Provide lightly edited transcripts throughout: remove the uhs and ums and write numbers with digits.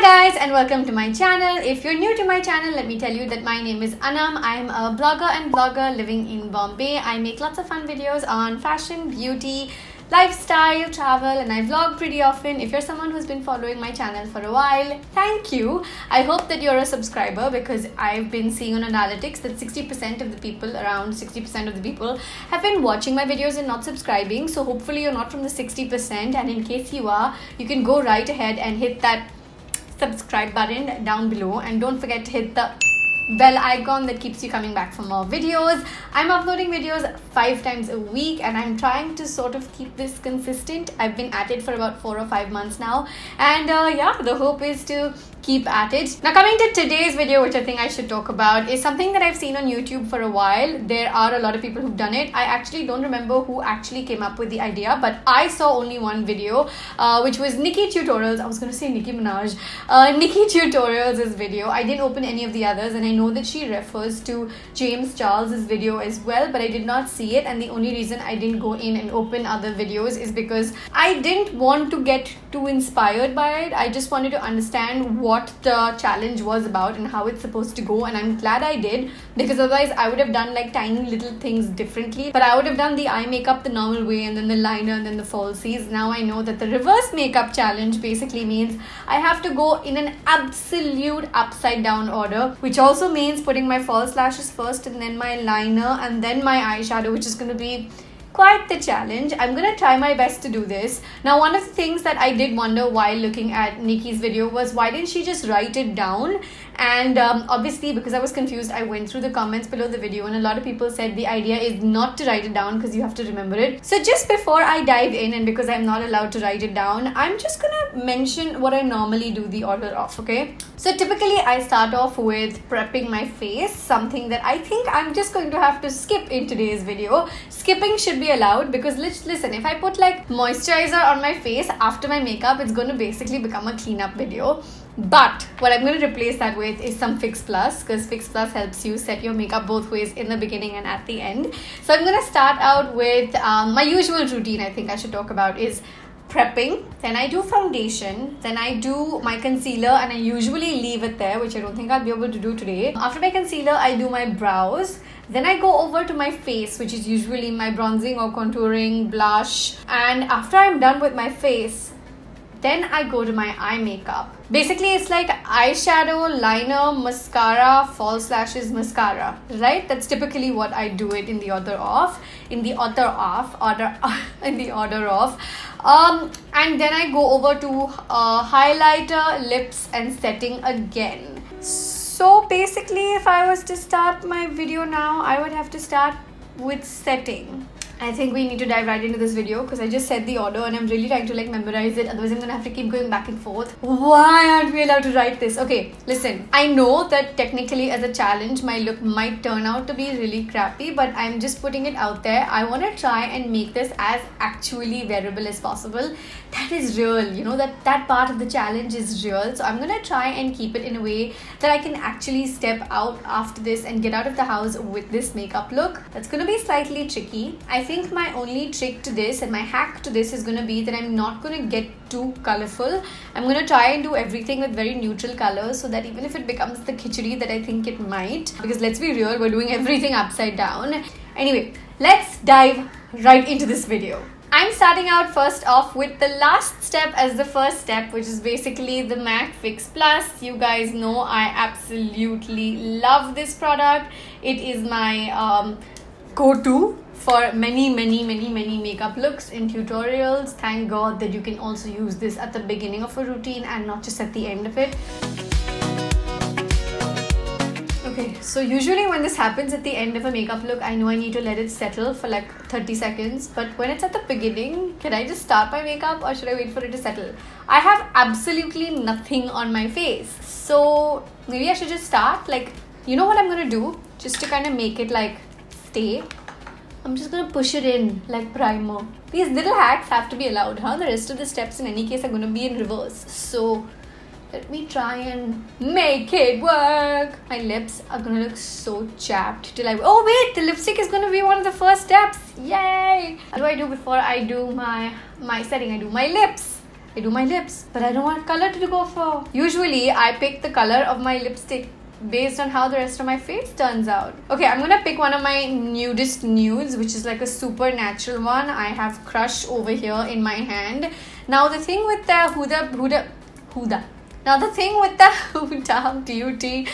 guys and welcome to my channel. If you're new to my channel, let me tell you that my name is Aanam. I'm a blogger and vlogger living in Bombay. I make lots of fun videos on fashion, beauty, lifestyle, travel, and I vlog pretty often. If you're someone who's been following my channel for a while, thank you. I hope that you're a subscriber because I've been seeing on analytics that 60% of the people, around 60% of the people, have been watching my videos and not subscribing. So hopefully you're not from the 60%, and in case you are, you can go right ahead and hit that subscribe button down below, and don't forget to hit the bell icon that keeps you coming back for more videos. I'm uploading videos 5 times a week and I'm trying to sort of keep this consistent. I've been at it for about 4 or 5 months now, and yeah, the hope is to keep at it. Now, coming to today's video, which I think I should talk about, is something that I've seen on YouTube for a while. There are a lot of people who've done it. I actually don't remember who actually came up with the idea, but I saw only one video, which was Nicki Tutorials. I was going to say Nicki Minaj. Nicki Tutorials' video. I didn't open any of the others, and I know that she refers to James Charles's video as well, but I did not see it, and the only reason I didn't go in and open other videos is because I didn't want to get too inspired by it. I just wanted to understand what the challenge was about and how it's supposed to go, and I'm glad I did, because otherwise I would have done like tiny little things differently. But I would have done the eye makeup the normal way, and then the liner, and then the falsies. Now I know that the reverse makeup challenge basically means I have to go in an absolute upside down order, which also means putting my false lashes first and then my liner and then my eyeshadow, which is going to be quite the challenge. I'm gonna try my best to do this. Now, one of the things that I did wonder while looking at Nicki's video was, why didn't she just write it down? And obviously, because I was confused, I went through the comments below the video, and a lot of people said the idea is not to write it down because you have to remember it. So just before I dive in, and because I'm not allowed to write it down, I'm just gonna mention what I normally do the order of, okay? So typically I start off with prepping my face, something that I think I'm just going to have to skip in today's video. Skipping should be allowed because listen, if I put like moisturizer on my face after my makeup, it's going to basically become a cleanup video. But what I'm going to replace that with is some Fix Plus, because Fix Plus helps you set your makeup both ways, in the beginning and at the end. So I'm going to start out with my usual routine. I think I should talk about is prepping, then I do foundation, then I do my concealer, and I usually leave it there, which I don't think I'll be able to do today. After my concealer, I do my brows, then I go over to my face, which is usually my bronzing or contouring, blush, and after I'm done with my face, then I go to my eye makeup. Basically, it's like eyeshadow, liner, mascara, false lashes, mascara, right? That's typically what I do it in the order of. And then I go over to highlighter, lips, and setting again. So basically, if I was to start my video now, I would have to start with setting. I think we need to dive right into this video because I just said the order and I'm really trying to like memorize it. Otherwise, I'm gonna have to keep going back and forth. Why aren't we allowed to write this? Okay, listen. I know that technically as a challenge, my look might turn out to be really crappy, but I'm just putting it out there. I want to try and make this as actually wearable as possible. That is real. You know, that part of the challenge is real. So I'm gonna try and keep it in a way that I can actually step out after this and get out of the house with this makeup look. That's gonna be slightly tricky. I think my only trick to this and my hack to this is going to be that I'm not going to get too colorful. I'm going to try and do everything with very neutral colors so that even if it becomes the khichdi that I think it might, because let's be real, we're doing everything upside down. Anyway, let's dive right into this video. I'm starting out first off with the last step as the first step, which is basically the MAC Fix Plus. You guys know I absolutely love this product. It is my go-to for many makeup looks in tutorials. Thank God that you can also use this at the beginning of a routine and not just at the end of it. Okay, so usually when this happens at the end of a makeup look, I know I need to let it settle for like 30 seconds. But when it's at the beginning, can I just start my makeup or should I wait for it to settle? I have absolutely nothing on my face. So maybe I should just start. Like, you know what I'm going to do? Just to kind of make it like stay, I'm just going to push it in like primer. These little hacks have to be allowed, huh? The rest of the steps in any case are going to be in reverse. So let me try and make it work. My lips are going to look so chapped till oh wait, the lipstick is going to be one of the first steps. Yay! What do I do before I do my setting? I do my lips. I do my lips, but I don't know what color to go for. Usually, I pick the color of my lipstick based on how the rest of my face turns out. Okay, I'm gonna pick one of my nudist nudes, which is like a super natural one. I have Crush over here in my hand. Now the thing with the Huda Beauty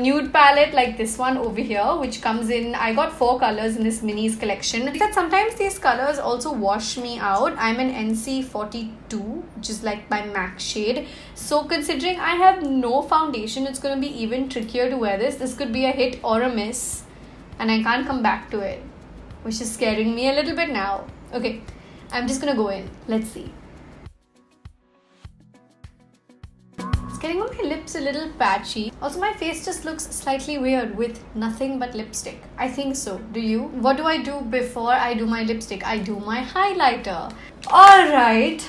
nude palette, like this one over here, which comes in, I got 4 colors in this minis collection. That sometimes these colors also wash me out. I'm an NC 42, which is like my MAC shade. So considering I have no foundation, it's going to be even trickier to wear this. This could be a hit or a miss, and I can't come back to it, which is scaring me a little bit now. Okay, I'm just going to go in. Let's see. Getting on my lips a little patchy. Also, my face just looks slightly weird with nothing but lipstick. I think so. Do you? What do I do before I do my lipstick? I do my highlighter. Alright.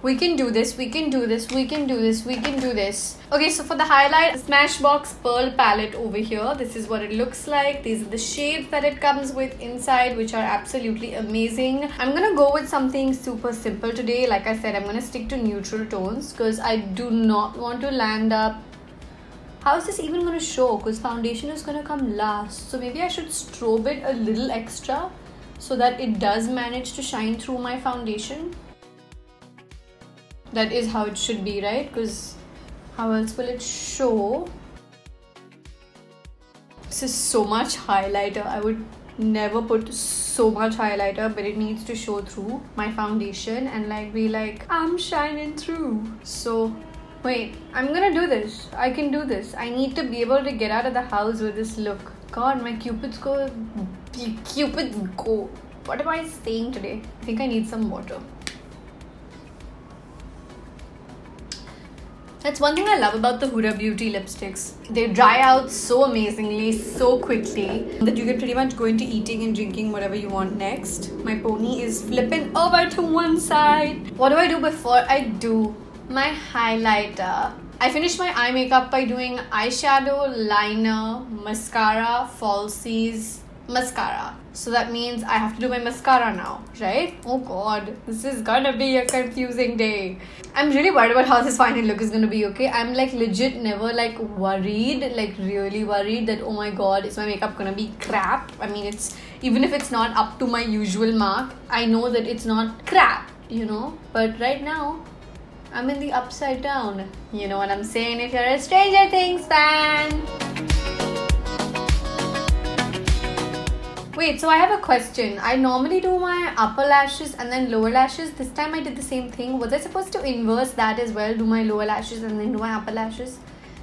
We can do this, we can do this, we can do this, we can do this. Okay, so for the highlight, Smashbox Pearl palette over here. This is what it looks like. These are the shades that it comes with inside, which are absolutely amazing. I'm gonna go with something super simple today. Like I said, I'm gonna stick to neutral tones because I do not want to land up. How is this even gonna show? Because foundation is gonna come last. So maybe I should strobe it a little extra so that it does manage to shine through my foundation. That is how it should be, right? Because how else will it show? This is so much highlighter. I would never put so much highlighter, but it needs to show through my foundation and like be like, I'm shining through. So wait, I'm gonna do this. I can do this. I need to be able to get out of the house with this look. God, my cupids go. What am I saying today? I think I need some water. That's one thing I love about the Huda Beauty lipsticks. They dry out so amazingly, so quickly, that you can pretty much go into eating and drinking whatever you want next. My pony is flipping over to one side. What do I do before I do my highlighter? I finished my eye makeup by doing eyeshadow, liner, mascara, falsies, mascara. So that means I have to do my mascara now, right? Oh god, this is gonna be a confusing day. I'm really worried about how this final look is gonna be, okay? I'm like legit never like worried, like really worried that oh my god, is my makeup gonna be crap? I mean, it's even if it's not up to my usual mark, I know that it's not crap, you know? But right now, I'm in the upside down. You know what I'm saying if you're a Stranger Things fan. Wait, so I have a question. I normally do my upper lashes and then lower lashes. This time I did the same thing. Was I supposed to inverse that as well? Do my lower lashes and then do my upper lashes?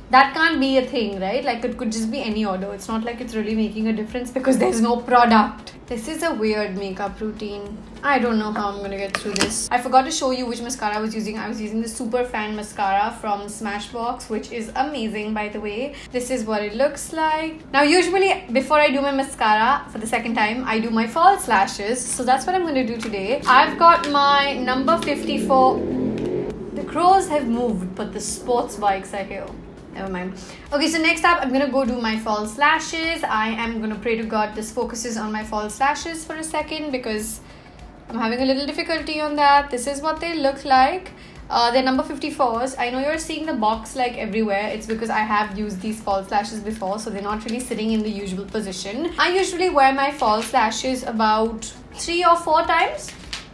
That can't be a thing, right? Like it could just be any order. It's not like it's really making a difference because there's no product. This is a weird makeup routine. I don't know how I'm gonna get through this. I forgot to show you which mascara I was using. I was using the Superfan mascara from Smashbox, which is amazing, by the way. This is what it looks like. Now, usually before I do my mascara for the second time, I do my false lashes. So that's what I'm gonna do today. I've got my number 54. The crows have moved, but the sports bikes are here. Never mind. Okay, so next up, I'm gonna go do my false lashes. I am gonna pray to God this focuses on my false lashes for a second because I'm having a little difficulty on that. This is what they look like. They're number 54s. I know you're seeing the box like everywhere. It's because I have used these false lashes before, so they're not really sitting in the usual position. I usually wear my false lashes about 3 or 4 times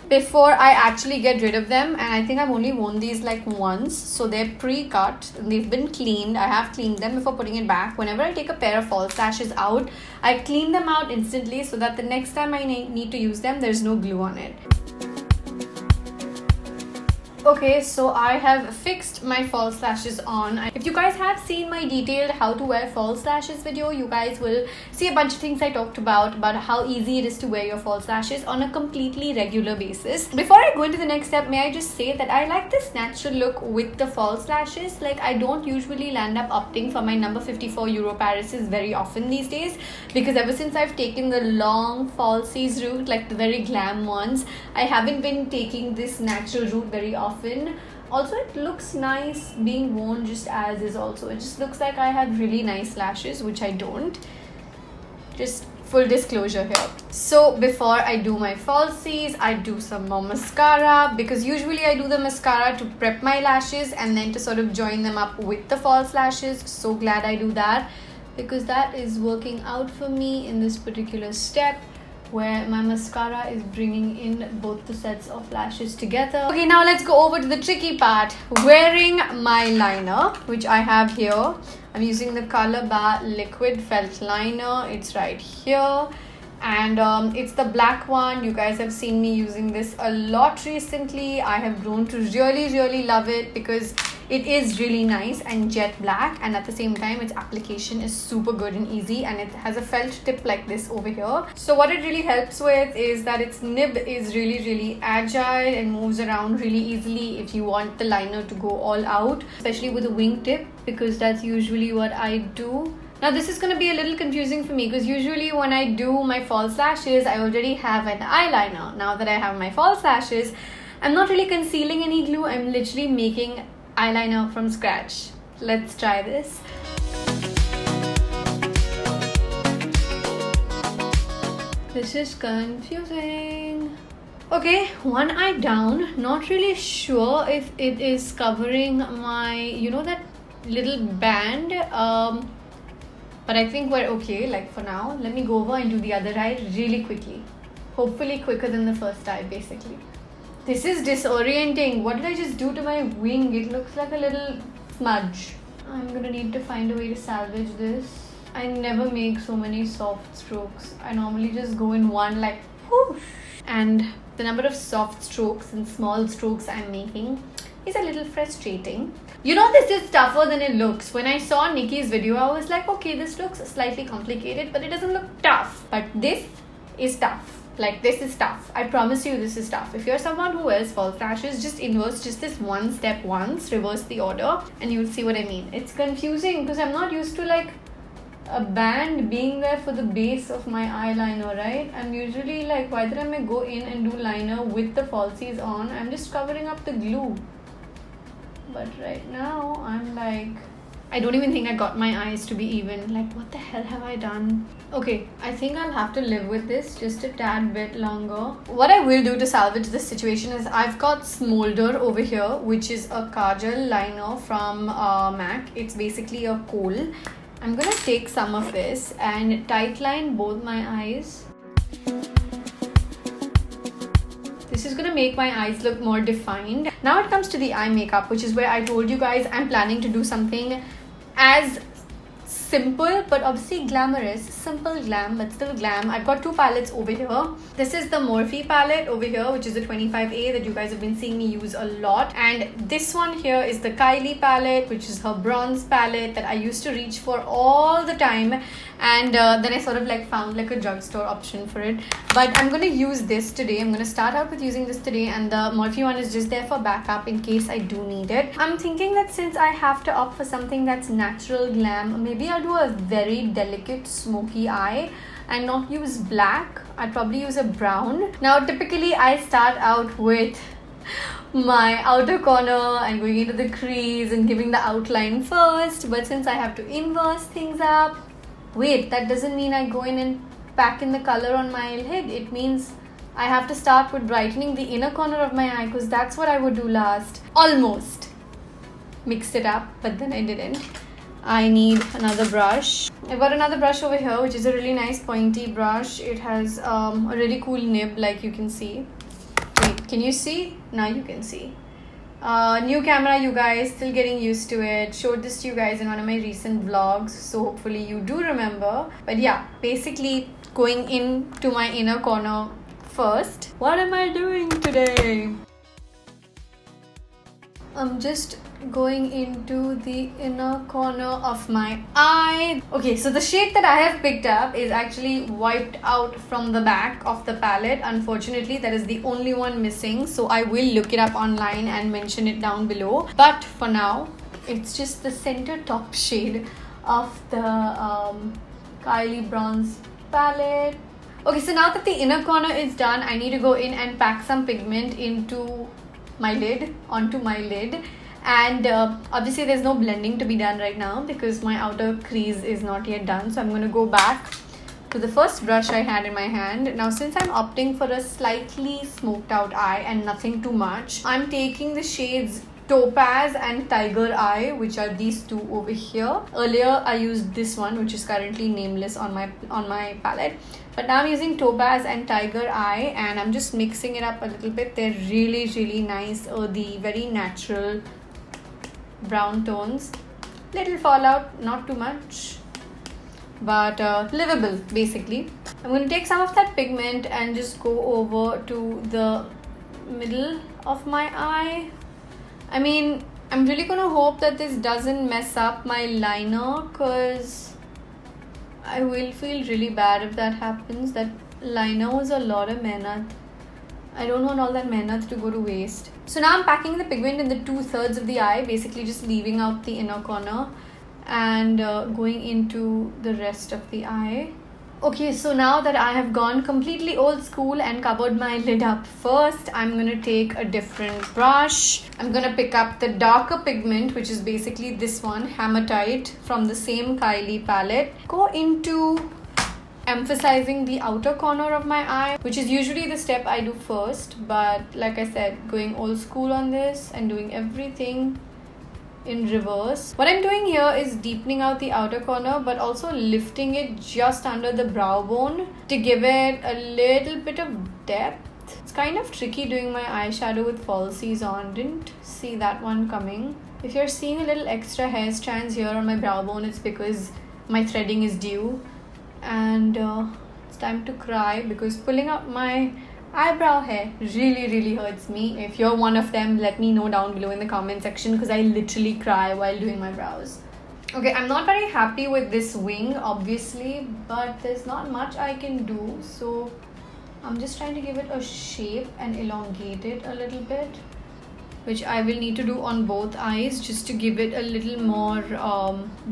before I actually get rid of them, and I think I've only worn these like once, so they're pre-cut and they've been cleaned. I have cleaned them before putting it back. Whenever I take a pair of false lashes out, I clean them out instantly so that the next time I need to use them, there's no glue on it. Okay, so I have fixed my false lashes on. If you guys have seen my detailed how to wear false lashes video, you guys will see a bunch of things I talked about how easy it is to wear your false lashes on a completely regular basis. Before I go into the next step, may I just say that I like this natural look with the false lashes. Like, I don't usually land up opting for my number 54 Europarises very often these days, because ever since I've taken the long falsies route, like the very glam ones, I haven't been taking this natural route very often. Also, it looks nice being worn just as is also. It just looks like I have really nice lashes, which I don't. Just full disclosure here. So before I do my falsies, I do some more mascara, because usually I do the mascara to prep my lashes and then to sort of join them up with the false lashes. So glad I do that, because that is working out for me in this particular step, where my mascara is bringing in both the sets of lashes together. Okay, now let's go over to the tricky part, wearing my liner, which I have here. I'm using the Color Bar Liquid Felt Liner. It's right here, and it's the black one. You guys have seen me using this a lot recently. I have grown to really love it, because it is really nice and jet black, and at the same time its application is super good and easy, and it has a felt tip like this over here. So what it really helps with is that its nib is really agile and moves around really easily if you want the liner to go all out, especially with a wing tip, because that's usually what I do. Now this is going to be a little confusing for me, because usually when I do my false lashes, I already have an eyeliner. Now that I have my false lashes, I'm not really concealing any glue. I'm literally making eyeliner from scratch. Let's try this. This is confusing. Okay, one eye down. Not really sure if it is covering my, you know, that little band, but I think we're okay, like for now. Let me go over and do the other eye really quickly. Hopefully quicker than the first eye, basically. This is disorienting. What did I just do to my wing? It looks like a little smudge. I'm gonna need to find a way to salvage this. I never make so many soft strokes. I normally just go in one, like whoosh. And the number of soft strokes and small strokes I'm making is a little frustrating. You know, this is tougher than it looks. When I saw Nikki's video, I was like, okay, this looks slightly complicated, but it doesn't look tough. But this is tough. Like, this is tough. I promise you this is tough. If you're someone who wears false lashes, just inverse just this one step once, reverse the order, and you'll see what I mean. It's confusing because I'm not used to like a band being there for the base of my eyeliner, right? I'm usually like, by the time I go in and do liner with the falsies on, I'm just covering up the glue. But right now, I'm like, I don't even think I got my eyes to be even. Like, what the hell have I done? Okay, I think I'll have to live with this just a tad bit longer. What I will do to salvage this situation is I've got Smolder over here, which is a Kajal liner from MAC. It's basically a kohl. I'm gonna take some of this and tight line both my eyes. This is gonna make my eyes look more defined. Now it comes to the eye makeup, which is where I told you guys I'm planning to do something as simple but obviously glamorous. Simple glam, but still glam. I've got two palettes over here. This is the Morphe palette over here, which is the 25A that you guys have been seeing me use a lot. And this one here is the Kylie palette, which is her bronze palette that I used to reach for all the time. And then I sort of like found like a drugstore option for it. But I'm going to use this today. I'm going to start out with using this today, and the Morphe one is just there for backup in case I do need it. I'm thinking that since I have to opt for something that's natural glam, maybe I'll do a very delicate smoky eye and not use black. I'd probably use a brown. Now typically I start out with my outer corner and going into the crease and giving the outline first, but since I have to inverse things up, wait, that doesn't mean I go in and pack in the color on my lid. It means I have to start with brightening the inner corner of my eye, because that's what I would do last. Almost mixed it up, but then I didn't. I need another brush. I've got another brush over here, which is a really nice pointy brush. It has a really cool nib, like you can see. Wait, can you see? Now you can see. New camera, you guys, still getting used to it. Showed this to you guys in one of my recent vlogs, so hopefully you do remember. But yeah, basically going into my inner corner first. What am I doing today? I'm just going into the inner corner of my eye. Okay, so the shade that I have picked up is actually wiped out from the back of the palette. Unfortunately, that is the only one missing, so I will look it up online and mention it down below. But for now, it's just the center top shade of the Kylie bronze palette. Okay, so now that the inner corner is done, I need to go in and pack some pigment into my lid, onto my lid. And obviously there's no blending to be done right now because my outer crease is not yet done, so I'm going to go back to the first brush I had in my hand. Now since I'm opting for a slightly smoked out eye and nothing too much, I'm taking the shades Topaz and Tiger Eye, which are these two over here. Earlier I used this one, which is currently nameless on my palette, but now I'm using Topaz and Tiger Eye, and I'm just mixing it up a little bit. They're really nice, earthy, very natural brown tones. Little fallout, not too much, but livable basically. I'm going to take some of that pigment and just go over to the middle of my eye. I mean, I'm really gonna hope that this doesn't mess up my liner, because I will feel really bad if that happens. That liner was a lot of mehnat. I don't want all that mehnat to go to waste. So now I'm packing the pigment in the 2/3 of the eye, basically just leaving out the inner corner and going into the rest of the eye. Okay, so now that I have gone completely old school and covered my lid up first, I'm going to take a different brush. I'm going to pick up the darker pigment, which is basically this one, Hematite, from the same Kylie palette. Go into emphasizing the outer corner of my eye, which is usually the step I do first. But like I said, going old school on this and doing everything in reverse. What I'm doing here is deepening out the outer corner, but also lifting it just under the brow bone to give it a little bit of depth. It's kind of tricky doing my eyeshadow with falsies on. Didn't see that one coming. If you're seeing a little extra hair strands here on my brow bone, it's because my threading is due, and it's time to cry, because pulling up my eyebrow hair really hurts me. If you're one of them, let me know down below in the comment section, because I literally cry while doing my brows. Okay, I'm not very happy with this wing, obviously, but there's not much I can do, so I'm just trying to give it a shape and elongate it a little bit, which I will need to do on both eyes just to give it a little more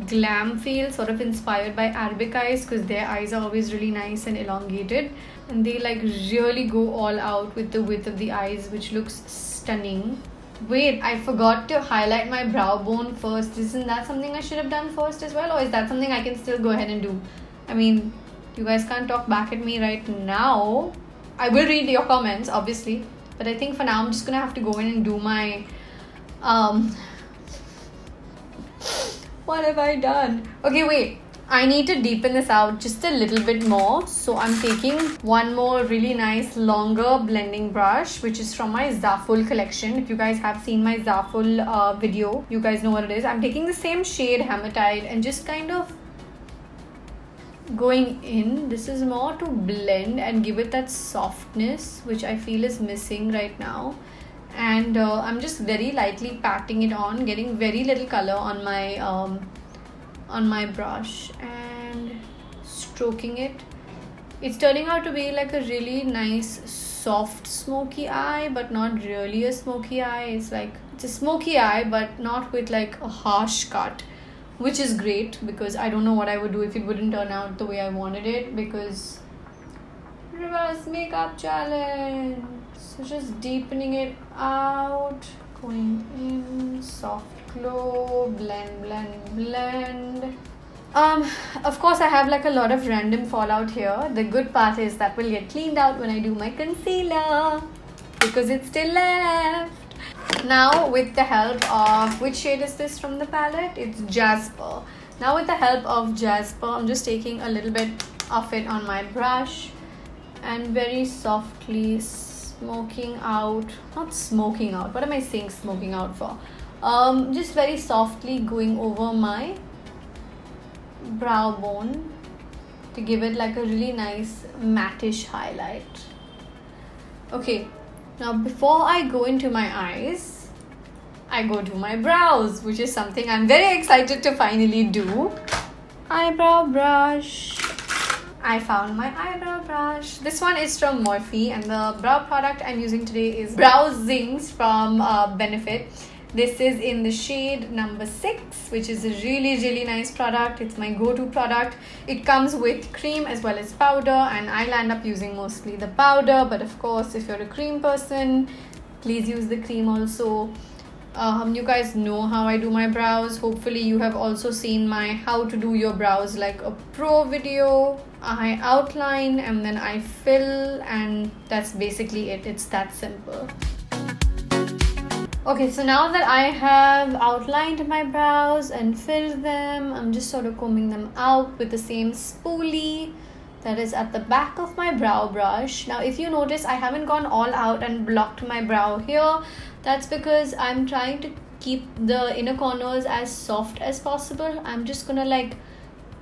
glam feel, sort of inspired by Arabic eyes, because their eyes are always really nice and elongated, and they like really go all out with the width of the eyes, which looks stunning. Wait, I forgot to highlight my brow bone first. Isn't that something I should have done first as well, or is that something I can still go ahead and do? I mean, you guys can't talk back at me right now. I will read your comments, obviously, but I think for now I'm just gonna have to go in and do my what have I done? Okay, wait, I need to deepen this out just a little bit more, so I'm taking one more really nice longer blending brush, which is from my Zaful collection. If you guys have seen my Zaful video, you guys know what it is. I'm taking the same shade, Hematite, and just kind of going in. This is more to blend and give it that softness, which I feel is missing right now. And I'm just very lightly patting it on, getting very little color on my brush and stroking it. It's turning out to be like a really nice soft smoky eye, but not really a smoky eye. It's like, it's a smoky eye, but not with like a harsh cut, which is great, because I don't know what I would do if it wouldn't turn out the way I wanted it, because reverse makeup challenge. So just deepening it out, going in, soft glow, blend. Of course I have like a lot of random fallout here. The good part is that will get cleaned out when I do my concealer, because it's still left. Now with the help of, which shade is this from the palette? It's Jasper. Now with the help of Jasper, I'm just taking a little bit of it on my brush and very softly smoking out, not smoking out, what am I saying smoking out for? Just very softly going over my brow bone to give it like a really nice mattish highlight. Okay, now before I go into my eyes, I go to my brows, which is something I'm very excited to finally do. Eyebrow brush. I found my eyebrow brush. This one is from Morphe, and the brow product I'm using today is Brow Zings from Benefit. This is in the shade number 6, which is a really nice product. It's my go-to product. It comes with cream as well as powder, and I land up using mostly the powder, but of course if you're a cream person, please use the cream also. You guys know how I do my brows. Hopefully you have also seen my how to do your brows like a pro video. I outline and then I fill, and that's basically it. It's that simple. Okay, so now that I have outlined my brows and filled them, I'm just sort of combing them out with the same spoolie that is at the back of my brow brush. Now if you notice, I haven't gone all out and blocked my brow here. That's because I'm trying to keep the inner corners as soft as possible. I'm just gonna like,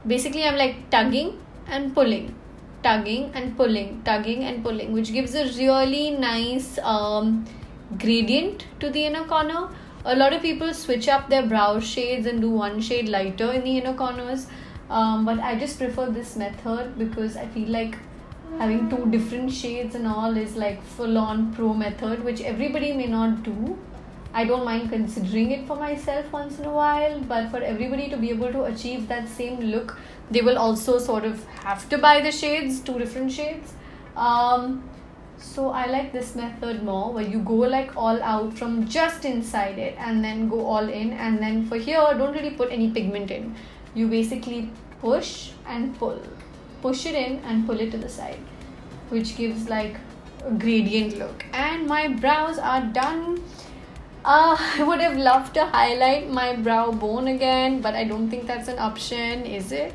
basically I'm like tugging and pulling, tugging and pulling, tugging and pulling, which gives a really nice gradient to the inner corner. A lot of people switch up their brow shades and do one shade lighter in the inner corners, but I just prefer this method because I feel like having two different shades and all is like full-on pro method, which everybody may not do. I don't mind considering it for myself once in a while, but for everybody to be able to achieve that same look, they will also sort of have to buy the shades, two different shades. So I like this method more, where you go like all out from just inside it and then go all in, and then for here don't really put any pigment in. You basically push and pull, push it in and pull it to the side, which gives like a gradient look. And my brows are done. I would have loved to highlight my brow bone again, but I don't think that's an option. Is it?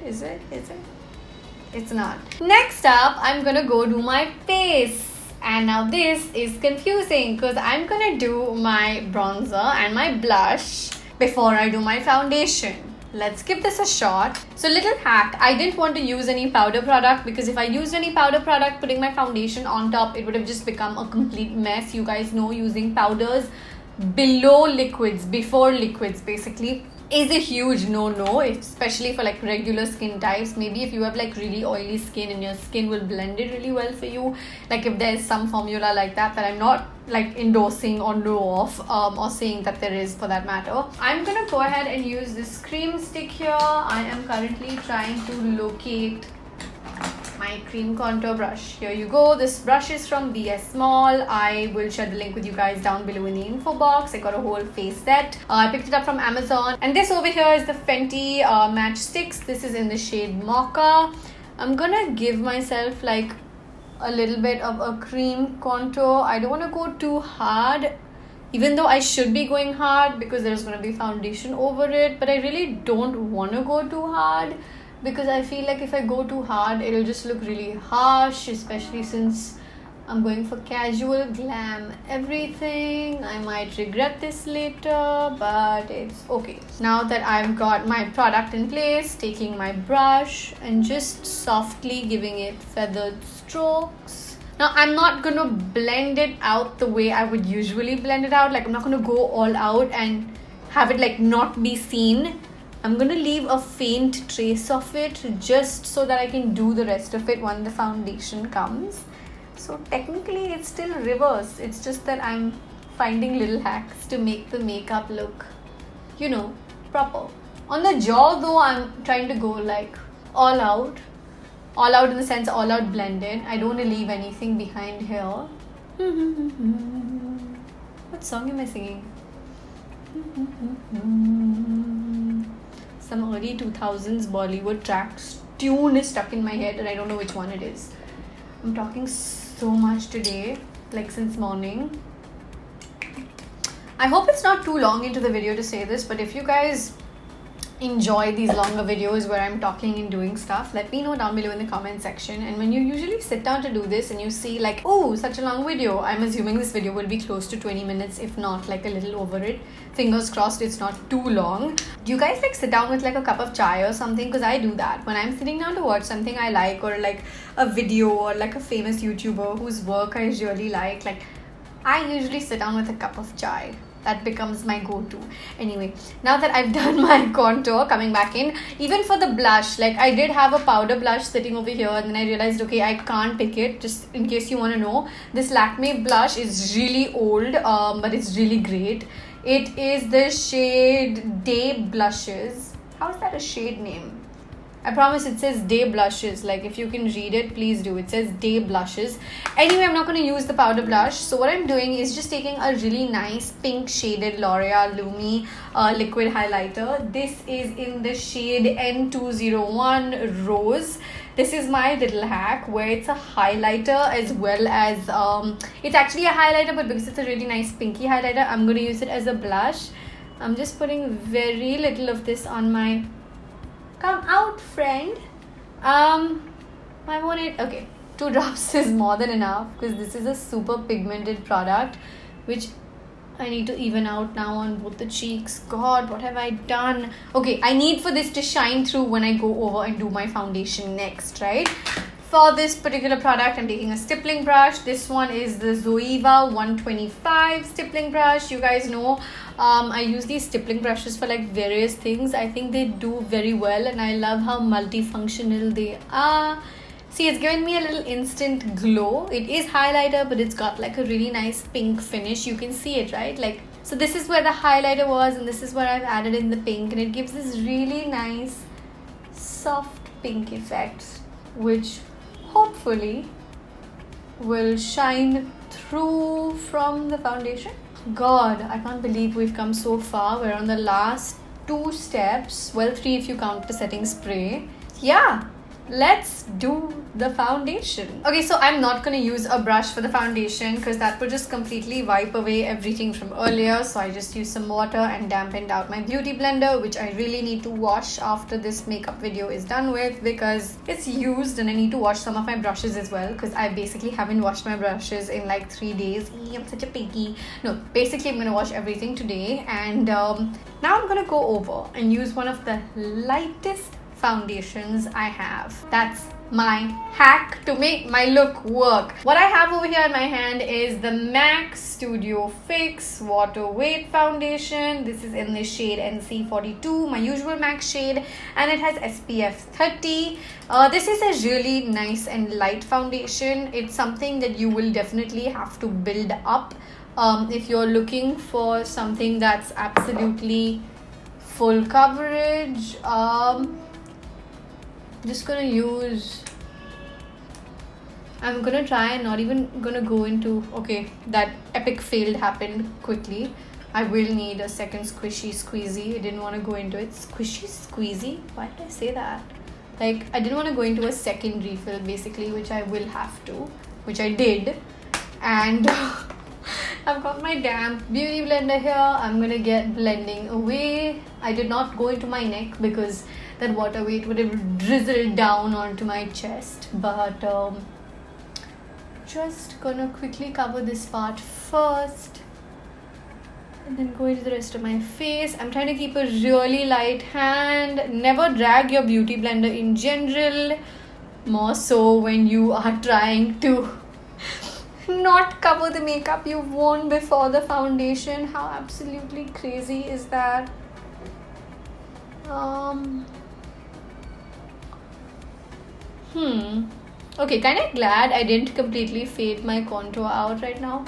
It's not. Next up, I'm gonna go do my face. And now this is confusing because I'm gonna do my bronzer and my blush before I do my foundation. Let's give this a shot. So little hack, I didn't want to use any powder product because if I used any powder product putting my foundation on top, it would have just become a complete mess. You guys know using powders below liquids, before liquids basically, is a huge no-no, especially for like regular skin types. Maybe if you have like really oily skin and your skin will blend it really well for you, like if there's some formula like that I'm not like endorsing or know of, or saying that there is for that matter. I'm gonna go ahead and use this cream stick here. I am currently trying to locate my cream contour brush. Here you go. This brush is from BS Small. I will share the link with you guys down below in the info box. I got a whole face set. I picked it up from Amazon. And this over here is the Fenty Match Sticks. This is in the shade Mocha. I'm gonna give myself like a little bit of a cream contour. I don't want to go too hard, even though I should be going hard because there's going to be foundation over it, but I really don't want to go too hard because I feel like if I go too hard it'll just look really harsh, especially since I'm going for casual glam everything. I might regret this later, but it's okay. Now that I've got my product in place, taking my brush and just softly giving it feathered strokes. Now I'm not gonna blend it out the way I would usually blend it out. Like I'm not gonna go all out and have it like not be seen. I'm gonna leave a faint trace of it just so that I can do the rest of it when the foundation comes. So technically it's still reverse. It's just that I'm finding little hacks to make the makeup look, you know, proper. On the jaw though, I'm trying to go like all out in the sense all out blended. I don't want to leave anything behind here. What song am I singing? Some early 2000s Bollywood tracks tune is stuck in my head and I don't know which one it is. I'm talking so much today, like since morning. I hope it's not too long into the video to say this, but if you guys enjoy these longer videos where I'm talking and doing stuff, let me know down below in the comment section. And when you usually sit down to do this and you see like, oh, such a long video, I'm assuming this video will be close to 20 minutes, if not like a little over it. Fingers crossed it's not too long. Do you guys like sit down with like a cup of chai or something? Because I do that when I'm sitting down to watch something I like, or like a video or like a famous YouTuber whose work I really like I usually sit down with a cup of chai. That becomes my go-to. Anyway, now that I've done my contour, coming back in, even for the blush, like I did have a powder blush sitting over here and then I realized, okay, I can't pick it. Just in case you want to know, this Lakme blush is really old, but it's really great. It is the shade Day Blushes. How is that a shade name? I promise it says Day Blushes. Like, if you can read it, please do. It says Day Blushes. Anyway, I'm not going to use the powder blush. So what I'm doing is just taking a really nice pink shaded L'Oreal Lumi liquid highlighter. This is in the shade N201 Rose. This is my little hack where it's a highlighter as well as it's actually a highlighter, but because it's a really nice pinky highlighter, I'm going to use it as a blush. I'm just putting very little of this on my... Come out, friend. I want it... Okay, 2 drops is more than enough because this is a super pigmented product, which I need to even out now on both the cheeks. God, what have I done? Okay, I need for this to shine through when I go over and do my foundation next, right? For this particular product, I'm taking a stippling brush. This one is the Zoeva 125 stippling brush. You guys know I use these stippling brushes for like various things. I think they do very well and I love how multifunctional they are. See, it's given me a little instant glow. It is highlighter, but it's got like a really nice pink finish. You can see it, right? Like, so this is where the highlighter was and this is where I've added in the pink, and it gives this really nice soft pink effect, which hopefully will shine through from the foundation. God, I can't believe we've come so far. We're on the last 2 steps. Well, 3 if you count the setting spray. Yeah, let's do the foundation. Okay, so I'm not going to use a brush for the foundation because that would just completely wipe away everything from earlier. So I just used some water and dampened out my beauty blender, which I really need to wash after this makeup video is done with because it's used, and I need to wash some of my brushes as well because I basically haven't washed my brushes in like 3 days. I'm such a piggy. No, basically I'm going to wash everything today, and now I'm going to go over and use one of the lightest foundations I have. That's my hack to make my look work. What I have over here in my hand is the MAC Studio Fix Water Weight Foundation. This is in the shade NC42, my usual MAC shade, and it has SPF 30. This is a really nice and light foundation. It's something that you will definitely have to build up if you're looking for something that's absolutely full coverage. Just gonna use, I'm gonna try and not even gonna go into, okay, that epic failed happened quickly. I will need a second squishy squeezy. I didn't want to go into it. Squishy squeezy? Why did I say that? Like, I didn't want to go into a second refill basically, which I will have to, which I did. And I've got my damp beauty blender here. I'm gonna get blending away. I did not go into my neck because that water weight would have drizzled down onto my chest, but just gonna quickly cover this part first and then go into the rest of my face. I'm trying to keep a really light hand. Never drag your beauty blender in general, more so when you are trying to not cover the makeup you've worn before the foundation. How absolutely crazy is that? Okay, kind of glad I didn't completely fade my contour out right now.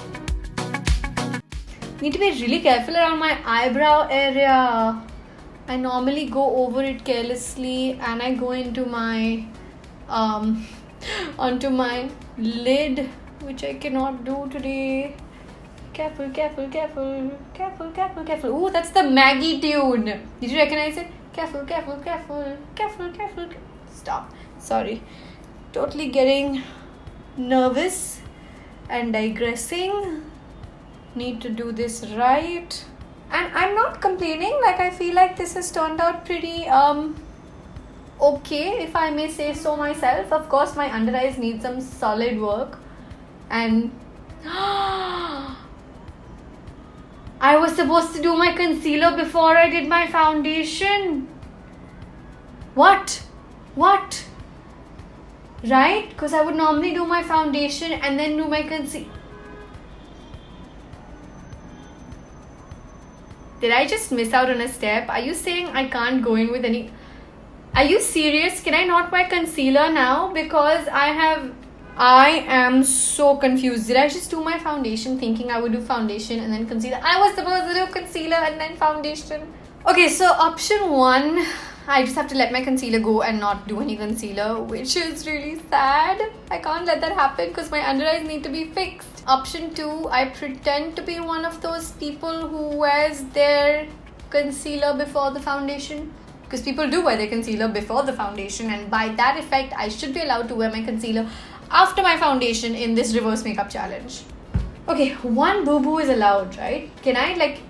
Need to be really careful around my eyebrow area. I normally go over it carelessly and I go into my onto my lid, which I cannot do today. Careful, careful, careful, careful, careful, careful. Ooh, that's the Maggie tune. Did you recognize it? Careful, careful, careful, careful, careful. Stop. Sorry. Totally getting nervous and digressing. Need to do this right. And I'm not complaining. Like, I feel like this has turned out pretty okay, if I may say so myself. Of course, my under eyes need some solid work. And I was supposed to do my concealer before I did my foundation. What? Right? Because I would normally do my foundation and then do my concealer. Did I just miss out on a step? Are you saying I can't go in with any... Are you serious? Can I not wear concealer now? Because I am so confused. Did I just do my foundation thinking I would do foundation and then concealer? I was supposed to do concealer and then foundation. Okay, so option 1 I just have to let my concealer go and not do any concealer, which is really sad. I can't let that happen because my under eyes need to be fixed. Option 2, I pretend to be one of those people who wears their concealer before the foundation. Because people do wear their concealer before the foundation, and by that effect, I should be allowed to wear my concealer after my foundation in this reverse makeup challenge. Okay, one boo-boo is allowed, right? Can I, like,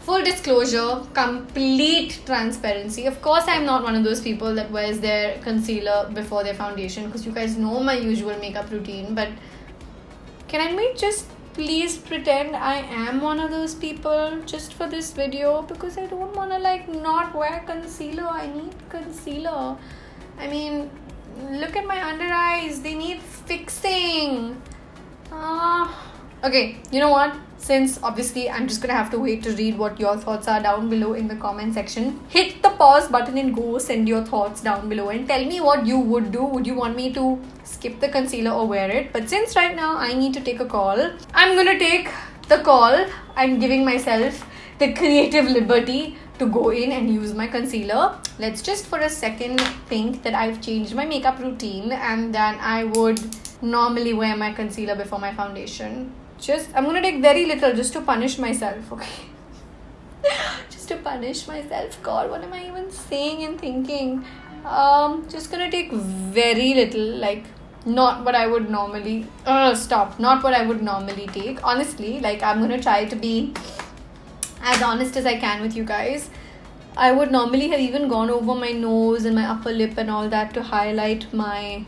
full disclosure, complete transparency. Of course, I'm not one of those people that wears their concealer before their foundation, because you guys know my usual makeup routine, but can I just please pretend I am one of those people just for this video, because I don't want to like not wear concealer. I need concealer. I mean, look at my under eyes, they need fixing. Okay, you know what, since obviously I'm just gonna have to wait to read what your thoughts are down below in the comment section, hit the pause button and go send your thoughts down below and tell me what you would do. Would you want me to skip the concealer or wear it? But since right now I need to take a call, I'm gonna take the call. I'm giving myself the creative liberty to go in and use my concealer. Let's just for a second think that I've changed my makeup routine and then I would normally wear my concealer before my foundation. I'm gonna take very little just to punish myself, okay? Just to punish myself. God, what am I even saying and thinking? Just gonna take very little, like not what I would normally not what I would normally take. Honestly, like I'm gonna try to be as honest as I can with you guys. I would normally have even gone over my nose and my upper lip and all that to highlight my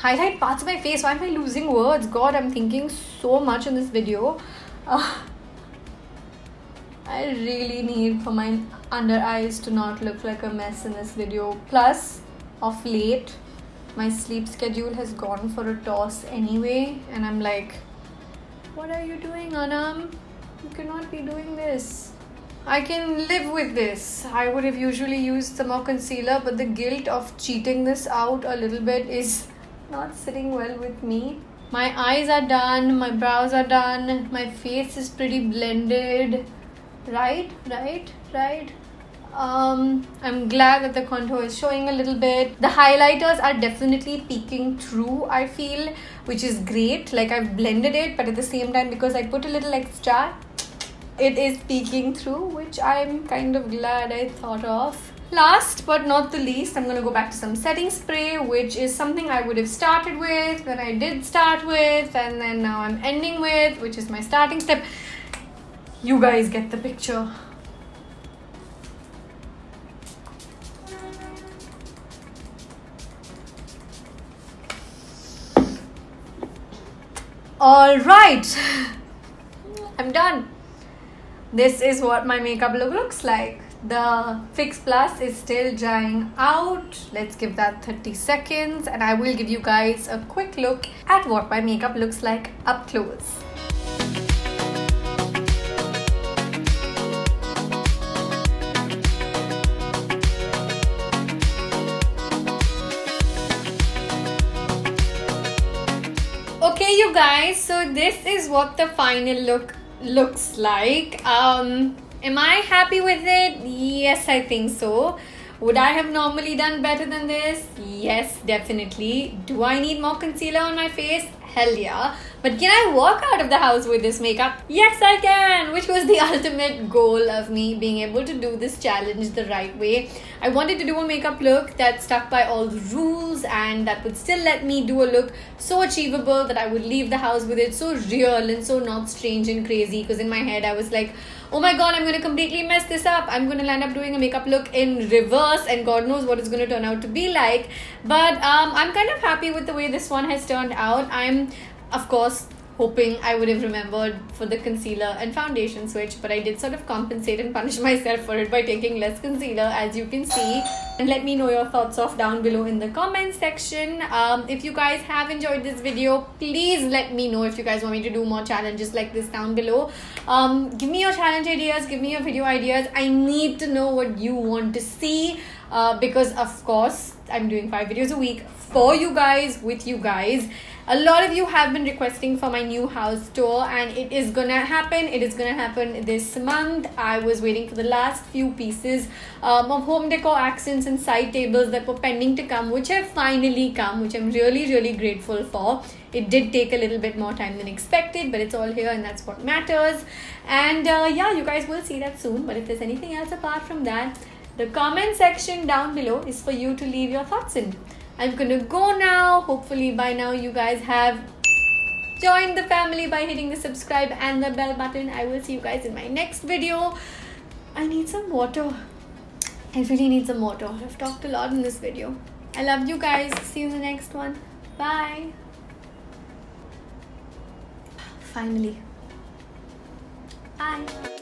highlight parts of my face. Why am I losing words? God, I'm thinking so much in this video. I really need for my under eyes to not look like a mess in this video. Plus, of late, my sleep schedule has gone for a toss anyway, and I'm like, what are you doing, Aanam? You cannot be doing this. I can live with this. I would have usually used some more concealer, but the guilt of cheating this out a little bit is not sitting well with me. My eyes are done, my brows are done, my face is pretty blended. Right. I'm glad that the contour is showing a little bit. The highlighters are definitely peeking through, I feel, which is great. Like I've blended it, but at the same time, because I put a little extra, it is peeking through, which I'm kind of glad I thought of. Last but not the least, I'm going to go back to some setting spray, which is something I would have started with, then I did start with, and then now I'm ending with, which is my starting step. You guys get the picture. Alright, I'm done. This is what my makeup look looks like. The Fix Plus is still drying out. Let's give that 30 seconds and I will give you guys a quick look at what my makeup looks like up close. Okay, you guys, so this is what the final look looks like. Am I happy with it? Yes, I think so. Would I have normally done better than this? Yes, definitely. Do I need more concealer on my face? Hell yeah. But can I walk out of the house with this makeup? Yes, I can, which was the ultimate goal of me being able to do this challenge the right way. I wanted to do a makeup look that stuck by all the rules and that would still let me do a look so achievable that I would leave the house with it so real and so not strange and crazy, because in my head I was like, oh my god, I'm going to completely mess this up. I'm going to land up doing a makeup look in reverse and God knows what it's going to turn out to be like. But I'm kind of happy with the way this one has turned out. I'm, of course, hoping I would have remembered for the concealer and foundation switch, but I did sort of compensate and punish myself for it by taking less concealer, as you can see. And let me know your thoughts off down below in the comment section. If you guys have enjoyed this video, please let me know if you guys want me to do more challenges like this down below. Give me your challenge ideas, give me your video ideas. I need to know what you want to see, because of course I'm doing 5 videos a week for you guys, with you guys, A lot of you have been requesting for my new house tour, and it is gonna happen. It is gonna happen this month. I was waiting for the last few pieces of home decor accents and side tables that were pending to come, which have finally come, which I'm really grateful for. It did take a little bit more time than expected, but it's all here and that's what matters. And yeah, you guys will see that soon. But if there's anything else apart from that, the comment section down below is for you to leave your thoughts in. I'm gonna go now. Hopefully by now you guys have joined the family by hitting the subscribe and the bell button. I will see you guys in my next video. I need some water. I really need some water. I've talked a lot in this video. I love you guys. See you in the next one. Bye. Finally. Bye.